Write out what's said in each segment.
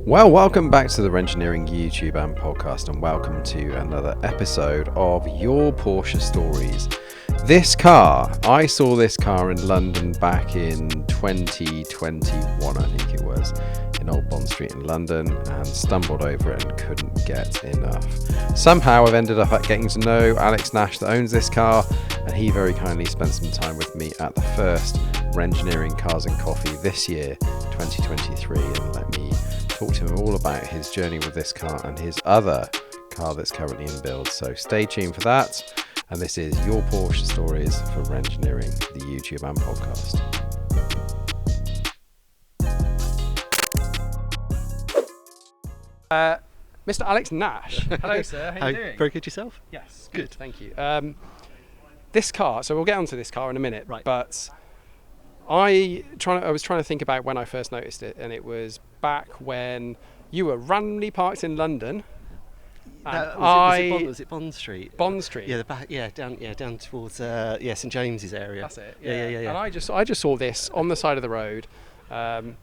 Well, welcome back to the Renngineering YouTube and podcast, and welcome to another episode of Your Porsche Stories. This car, I saw this car in London back in 2021, I think it was, in Old Bond Street in London, and stumbled over it and couldn't get enough. Somehow I've ended up getting to know Alex Nash that owns this car, and he very kindly spent some time with me at the first Renngineering Cars and Coffee this year, 2023, and let me talk to him all about his journey with this car and his other car that's currently in build. So stay tuned for that. And this is Your Porsche Stories for Renngineering, the YouTube and podcast. Mr. Alex Nash. Hello, sir. How are you doing? Very good yourself? Yes, good. Thank you. This car, so we'll get onto this car in a minute, Right. But I was trying to think about when I first noticed it, and it was back when you were randomly parked in London. Was it Bond Street? Bond Street. Yeah, the back. Yeah, down towards St James's area. That's it. Yeah. And I just saw this on the side of the road, and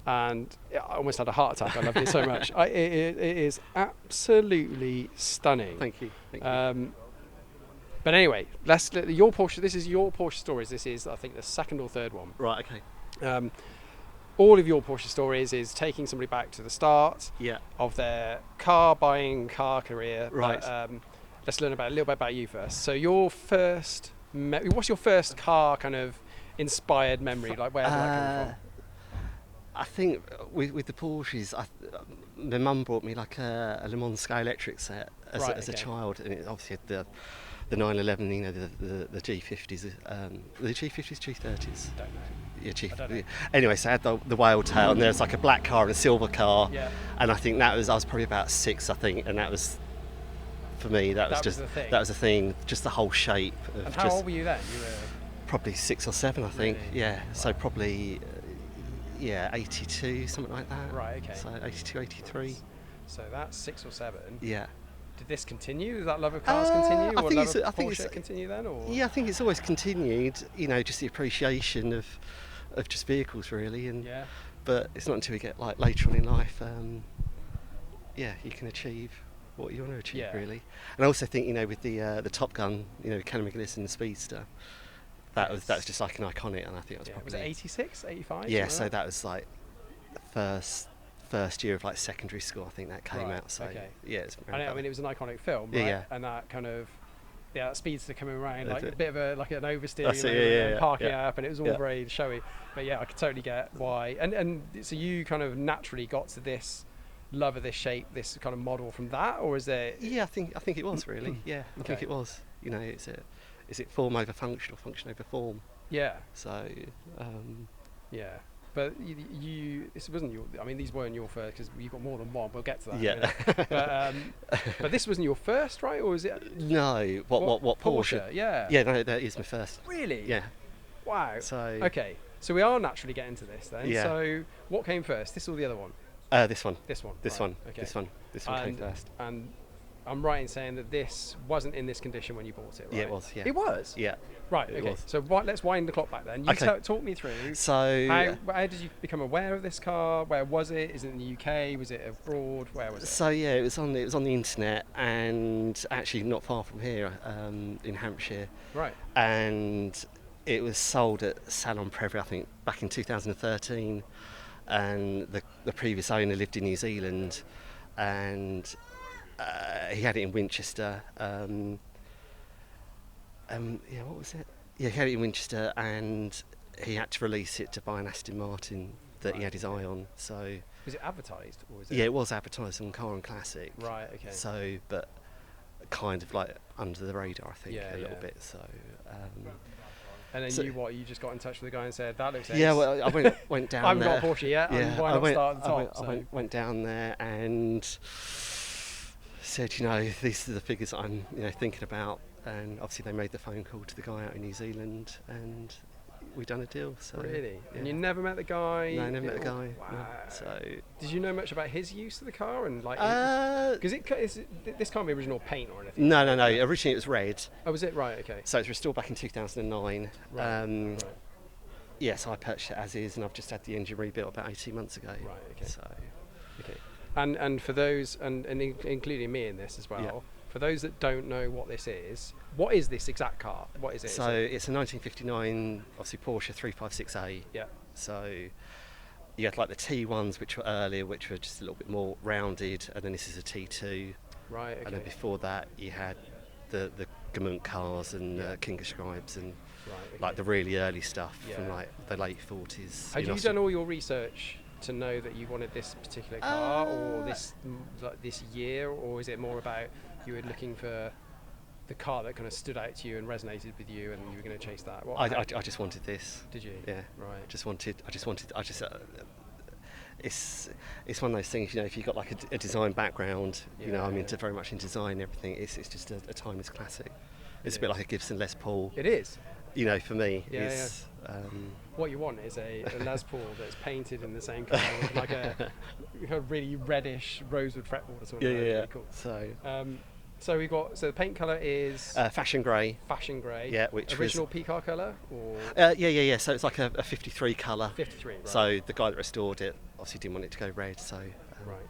I almost had a heart attack. I loved it so much. It is absolutely stunning. Thank you. But anyway, your Porsche. This is Your Porsche Stories. This is, I think, the second or third one. Right. Okay. All of Your Porsche Stories is taking somebody back to the start of their car buying, car career. Right. But, let's learn a little bit about you first. So your first, what's your first car kind of inspired memory? Like, where did that come from? I think with the Porsches, my mum brought me like a Le Mans Sky Electric set as a child, and it obviously had the 911, you know, the G50s, the G50s, G30s. Don't know. Yeah, anyway, so I had the whale tail, and there's like a black car and a silver car, and I think I was probably about 6, I think, and that was, for me, that was the thing, just the whole shape. And how old were you then? You were probably 6 or 7, I think. Really? Yeah, Right. so probably 82, something like that. Right. Okay. So 82, 83. So that's 6 or 7. Yeah. Did this continue? Did that love of cars continue? I Or think love it's- of I think Porsche it's- continue then? Or? Yeah, I think it's always continued. You know, just the appreciation of just vehicles, really. And Yeah. but it's not until we get like later on in life, you can achieve what you want to achieve, really. And I also think, you know, with the Top Gun, you know, Kenny McGillis and the Speedster, that was just like an iconic, and I think it was probably. Was it 86, 85? Yeah, so that was like the first year of like secondary school, I think that came out. So yeah, it's I mean, it was an iconic film, right? Yeah. And that kind of that Speedster coming around, like That's a bit of an oversteer, That's you know, it, and parking yeah. up, and it was all very showy. But yeah, I could totally get why. And so you kind of naturally got to this love of this shape, this kind of model from that, or is there? Yeah, I think it was really. Yeah, I think it was. You know, is it form over function or function over form? Yeah. So. Yeah. But this wasn't your. I mean, these weren't your first because you got more than one. We'll get to that. Yeah. But this wasn't your first, right? Or was it? No. What Porsche? Yeah. Yeah, no, that is my first. Really? Yeah. Wow. So. Okay. So we are naturally getting to this then. Yeah. So what came first? This or the other one? This one. This one. This right. one. Okay. This one came first. And I'm right in saying that this wasn't in this condition when you bought it, right? Yeah, it was. Yeah. It was. Yeah. Right. It Okay. was. So let's wind the clock back then. You Okay. talk me through. So. How did you become aware of this car? Where was it? Is it in the UK? Was it abroad? Where was it? So yeah, it was on the internet, and actually not far from here, in Hampshire. Right. And it was sold at Salon Prevry, I think, back in 2013. And the previous owner lived in New Zealand, and he had it in Winchester. What was it? Yeah, he had it in Winchester, and he had to release it to buy an Aston Martin that he had his eye on. So was it advertised, or was it? yeah, it was advertised on Car and Classic. Right. Okay. So, but kind of like under the radar, I think, Yeah, a little yeah. bit. So. And then So- you just got in touch with the guy and said, that looks ace. Yeah, well, I went down I haven't there. got a Porsche yet, and why not start at the top? I went down there and said, you know, these are the figures I'm, thinking about. And obviously they made the phone call to the guy out in New Zealand, and we done a deal. So Really? yeah. And you never met the guy? No, I never met the guy. Wow. No. So did you know much about his use of the car and like? uh, Because this can't be original paint or anything. no. Originally it was red. Oh, was it? Right. Okay. So it was restored back in 2009. Right. Right. Yeah, so I purchased it as is, and I've just had the engine rebuilt about 18 months ago. Right. Okay. So Okay. And for those, including me in this as well, Yeah. for those that don't know what is this exact car? What is it? So it's a 1959, obviously Porsche 356A. Yeah. So you had like the T1s, which were earlier, which were just a little bit more rounded, and then this is a T2. Right. Okay. And then before that, you had the gmund cars and Yeah. King of Scribes and Right, okay. like the really early stuff from Yeah. like the late 40s. Had you done all your research to know that you wanted this particular car or this year, or is it more about you were looking for the car that kind of stood out to you and resonated with you, and you were going to chase that? I just wanted this. Did you? Yeah. Right. It's one of those things, you know, if you've got like a design background, you know, I'm Yeah. very much in design and everything. It's just a timeless classic. It's a bit like a Gibson Les Paul. It is. You know, for me, Yeah, it's. What you want is a Les Paul that's painted in the same colour with like a really reddish rosewood fretboard or something. Yeah. Really cool. So we got the paint colour is Fashion grey. fashion grey. Yeah, which original P-car colour or Yeah. So it's like a 53 colour. 53. Right. So the guy that restored it obviously didn't want it to go red, so right.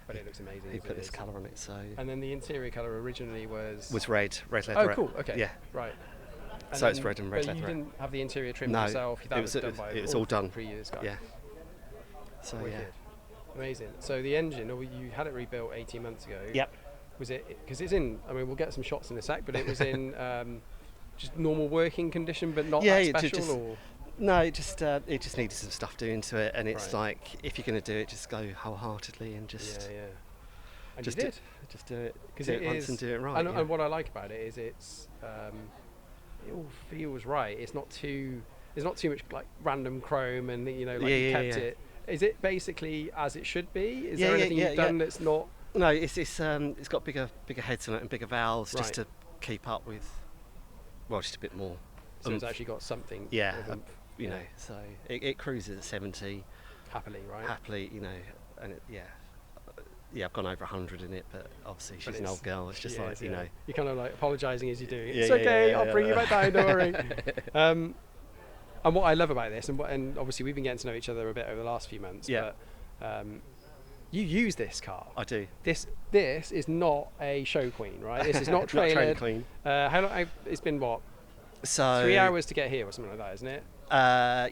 But it looks amazing. he as put it this is. colour on it. So And then the interior colour originally was red leather. Oh, cool. Okay. Yeah. Right. So it's red and red but leather. you didn't have the interior trim No, yourself. That it was was- done by it was all done. previous guy. Yeah. So Wicked. yeah. Amazing. So the engine, you had it rebuilt 18 months ago. Yep. Was it, because it's in, I mean, we'll get some shots in a sec, but it was in just normal working condition, but not that special? Or? No, it just needed some stuff doing to it, and it's Right. like, if you're going to do it, just go wholeheartedly and just Yeah. And just you did. just do it, Because do it once and do it right. And, yeah. and what I like about it is it's, it all feels right. It's not too, there's not too much like random chrome and, you know, like you kept it. Is it basically as it should be? Is there anything you've done that's not? No, it's got bigger heads on it and bigger valves Right. just to keep up with, well, just a bit more. So it's actually got something. Yeah, of oomph, you know, so it cruises at 70 happily, right? happily, you know, and I've gone over 100 in it, but obviously she's an old girl. It's just She like, is, you know. You're kind of like apologising as you do. Yeah, It's yeah, okay, yeah, I'll bring you yeah. back down, don't worry. And what I love about this, and obviously we've been getting to know each other a bit over the last few months, Yeah. but you use this car. I do. This is not a show queen, right? This is not Not trailer trailered. queen. How long? It's been what? So 3 hours to get here or something like that, isn't it?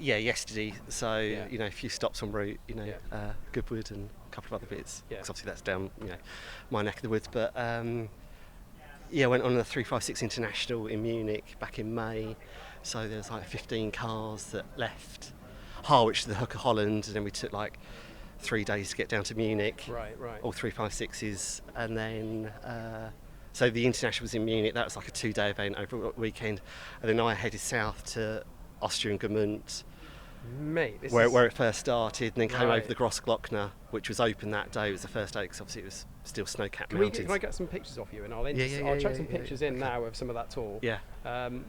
yesterday. So Yeah. you know, a few stops en route. You know, Yeah. Goodwood and a couple of other bits. Yeah. 'Cause obviously that's down, you know, my neck of the woods. But I went on the 356 International in Munich back in May. So there's like 15 cars that left Harwich to the Hook of Holland, and then we took like 3 days to get down to Munich. Right. All 356s, and then so the International was in Munich. That was like a 2-day event over a weekend, and then I headed south to Austria and Gmund, Mate, where it first started, and then came Right. over the Grossglockner, which was open that day. It was the first day because obviously it was still snow-capped Can mountains. I get some pictures off you, and I'll Yeah, chuck some yeah, pictures yeah. in now of some of that tour. Yeah, Um,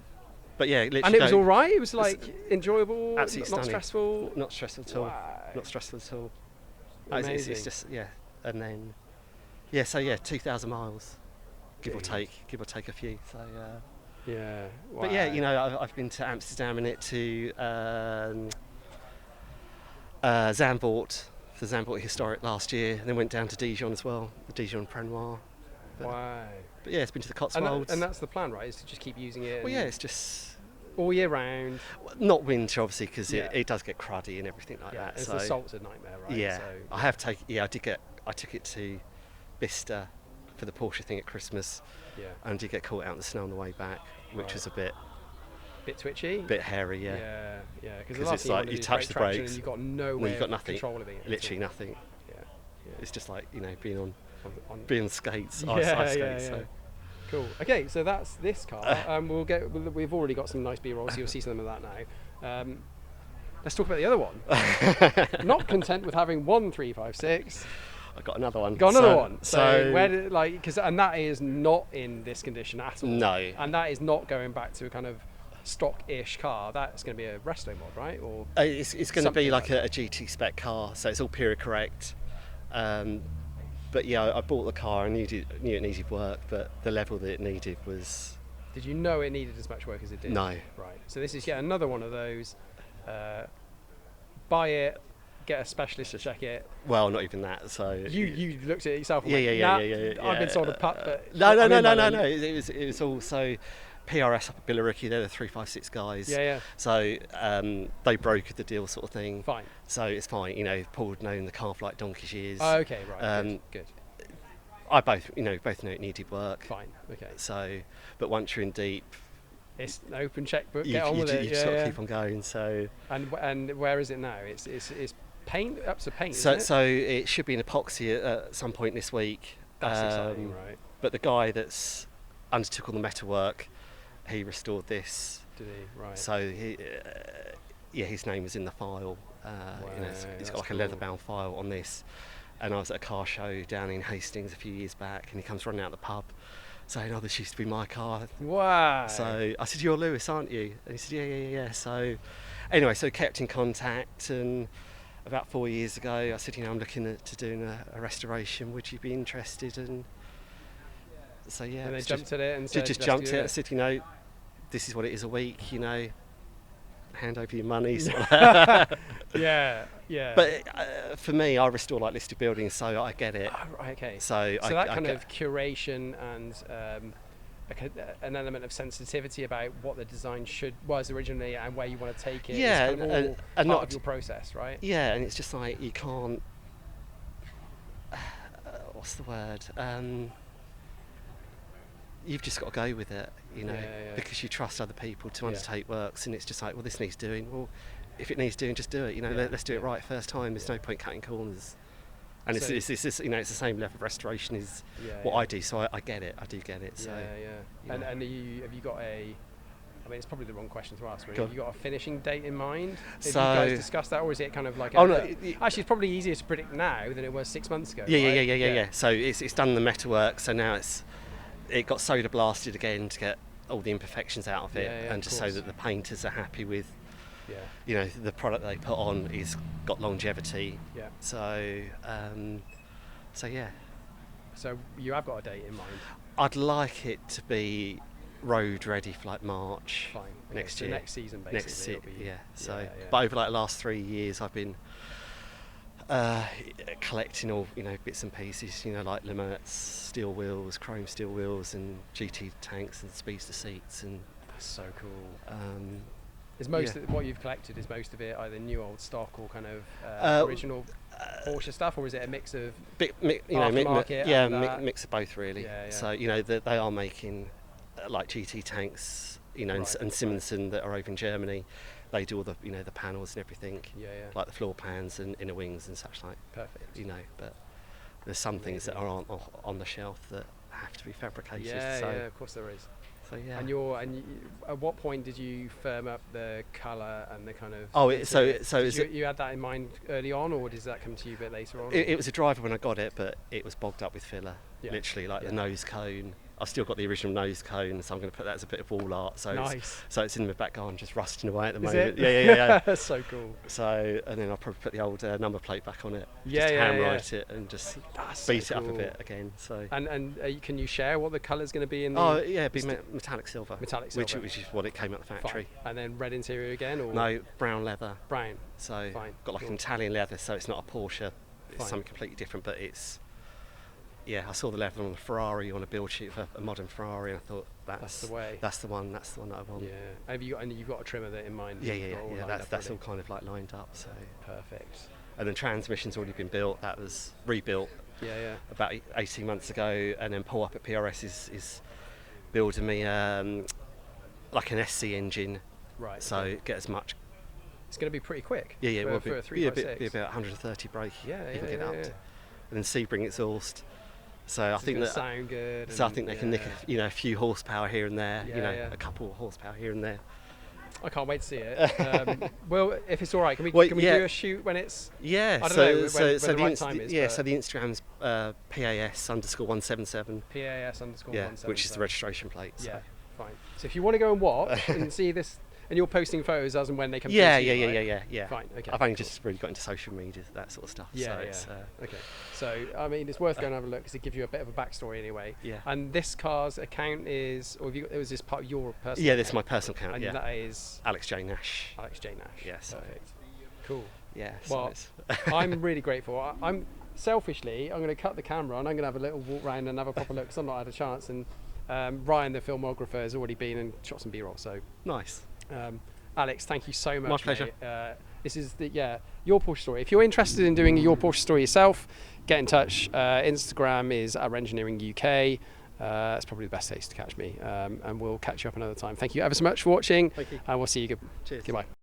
but yeah, literally and it was go- all right. It was like enjoyable, absolutely not stunning. stressful. Not stressful at all. Wow. Not stressful at all. Amazing. It's just and then 2,000 miles, give or take a few. So. Yeah. But yeah, wow. you know, I've been to Amsterdam in it, to Zandvoort, the Zandvoort Historic last year, and then went down to Dijon as well, the Dijon Prenoir. Wow. But yeah, it's been to the And, Cotswolds. and that's the plan, right? Is to just keep using it. well, yeah, it's just all year round. not winter, obviously, because Yeah. it does get cruddy and everything like Yeah. that. It's so the salt's a nightmare, right? yeah, So, I have taken. Yeah, I took it to Bicester for the Porsche thing at Christmas, yeah. and did get caught out in the snow on the way back, which Right. was a bit Twitchy. hairy. Yeah. Yeah. Because 'Cause the last it's thing like want to you do is touch brake the traction brakes, and you've got no well, way you've got of nothing, controlling it. literally nothing. Yeah. It's just like, you know, being on On being on skates, Yeah, ice yeah, skates. yeah. So. Cool. Okay, so that's this car. We've already got some nice B-roll, so you'll see some of that now. Let's talk about the other one. Not content with having one 356, I got another one. got another one. So where did and that is not in this condition at all. No. And that is not going back to a kind of stock-ish car. That's going to be a resto mod, right? Or It's going to be something like like a GT spec car, so it's all period correct. But yeah, I bought the car. I knew it needed work, but the level that it needed was did you know it needed as much work as it did? no. Right. So this is yet another one of those. Buy it, get a specialist to check it? Well, not even that. So You looked at it yourself. And Yeah. I've been sold a pup, but no. It was also PRS up at Billericay. They're the 356 guys. Yeah. So they brokered the deal, sort of thing. Fine. So it's fine. You know, Paul had known the car for like donkey's years. Oh, okay, right. Good. I both know it needed work. Fine. Okay. So, but once you're in deep, it's an open checkbook. you Get on with it. just got to keep on going. So. And where is it now? It's paint, up to paint. So isn't it? It should be an epoxy at some point this week. That's exciting, right? But the guy that's undertook all the metalwork, he restored this. Did he? Right. So his name is in the file. He's got like a leather-bound file on this. And I was at a car show down in Hastings a few years back, and he comes running out the pub, saying, "Oh, this used to be my car." Wow. So I said, "You're Lewis, aren't you?" And he said, "Yeah." So anyway, so kept in contact, and about 4 years ago, I said, "I'm looking at doing a restoration. Would you be interested?" And so And they jumped at it and said, just jumped at it. I said, "This is what it is a week. Hand over your money." Yeah. But for me, I restore like listed buildings, so I get it. Oh, right, okay. So that kind of curation and an element of sensitivity about what the design was originally and where you want to take it. Yeah, is kind of all and part not of your process, right? Yeah, and it's just like you can't. What's the word? You've just got to go with it, because you trust other people to undertake works, and it's just like, well, this needs doing. Well, if it needs doing, just do it. Let's do it right first time. There's no point cutting corners. And it's the same level of restoration as what I do. So I get it. I do get it. So And have you got it's probably the wrong question to ask, really. Have you got a finishing date in mind? Have you guys discussed that, or is it kind of like? Actually, it's probably easier to predict now than it was 6 months ago. Yeah. So it's done the metalwork. So now it got soda blasted again to get all the imperfections out of it, and just so that the painters are happy with. The product they put on is got longevity. Yeah. So yeah. So you have got a date in mind? I'd like it to be road ready for like March next year. Next season, basically. But over like the last 3 years, I've been collecting all bits and pieces. Like Limits, steel wheels, chrome steel wheels, and GT tanks and speedster seats, and that's so cool. Is most of what you've collected, is most of it either new old stock or kind of original Porsche stuff, or is it a mix of aftermarket? Mix of both, really. So they are making like GT tanks, and Simonson that are over in Germany. They do all the the panels and everything, like the floor pans and inner wings and such like. Perfect. But there's some things that are on the shelf that have to be fabricated. Yeah, of course there is. So yeah. And at what point did you firm up the colour and the kind of? You had that in mind early on, or does that come to you a bit later on? It was a driver when I got it, but it was bogged up with filler. Literally, like the nose cone. I've still got the original nose cone, so I'm going to put that as a bit of wall art. So nice. So it's in the back garden, just rusting away at the Is moment. It? Yeah. That's so cool. So, and then I'll probably put the old number plate back on it. Handwrite it and just beat it up a bit again. So. And can you share what the colour's going to be in the? Oh yeah, it'd be metallic silver. Metallic silver. Which is what it came out the factory. Fine. And then red interior again, or? No, brown leather. Brown. So got like an Italian leather, so it's not a Porsche. It's something completely different, but it's. Yeah, I saw the leather on a Ferrari on a build sheet of a modern Ferrari, and I thought that's the way. That's the one that I want. Yeah. Have you got a trimmer that in mind? Yeah. That's all kind of like lined up. So perfect. And then transmission's already been built. That was rebuilt. Yeah. About 18 months ago, and then Paul up at PRS is building me like an SC engine. Right. So get as much. It's going to be pretty quick. Yeah. It will be a 3.6. Be about 130 brake. Yeah. Get up to. And then Sebring exhaust. So I think that sound good. So I think they can nick a few horsepower here and there. A couple of horsepower here and there. I can't wait to see it. Well, if it's all right, can we do a shoot when it's? Yeah. I don't know when the right time is. Yeah. So the Instagram's PAS_177. PAS_177. Which is the registration plate. So. Yeah. Fine. So if you want to go and watch and see this. And you're posting photos as and when they come. Yeah. Fine. Okay. I've only just really got into social media, that sort of stuff. Okay. So I mean, it's worth going and have a look because it gives you a bit of a backstory anyway. Yeah. And this car's account is, or was this part of your personal? Yeah, this is my personal account. And that is Alex J Nash. Alex J Nash. Yes. Perfect. Cool. Yeah. So Well, I'm really grateful. I'm selfishly, I'm going to cut the camera and I'm going to have a little walk around and have a proper look because I've not had a chance. And Ryan, the filmographer, has already been and shot some B-roll. So nice. Alex, thank you so much. My pleasure. This is Your Porsche Story. If you're interested in doing a Your Porsche Story yourself, get in touch. Instagram is Renngineering UK. That's probably the best place to catch me. And we'll catch you up another time. Thank you ever so much for watching. Thank you. And we'll see you. Cheers. Goodbye.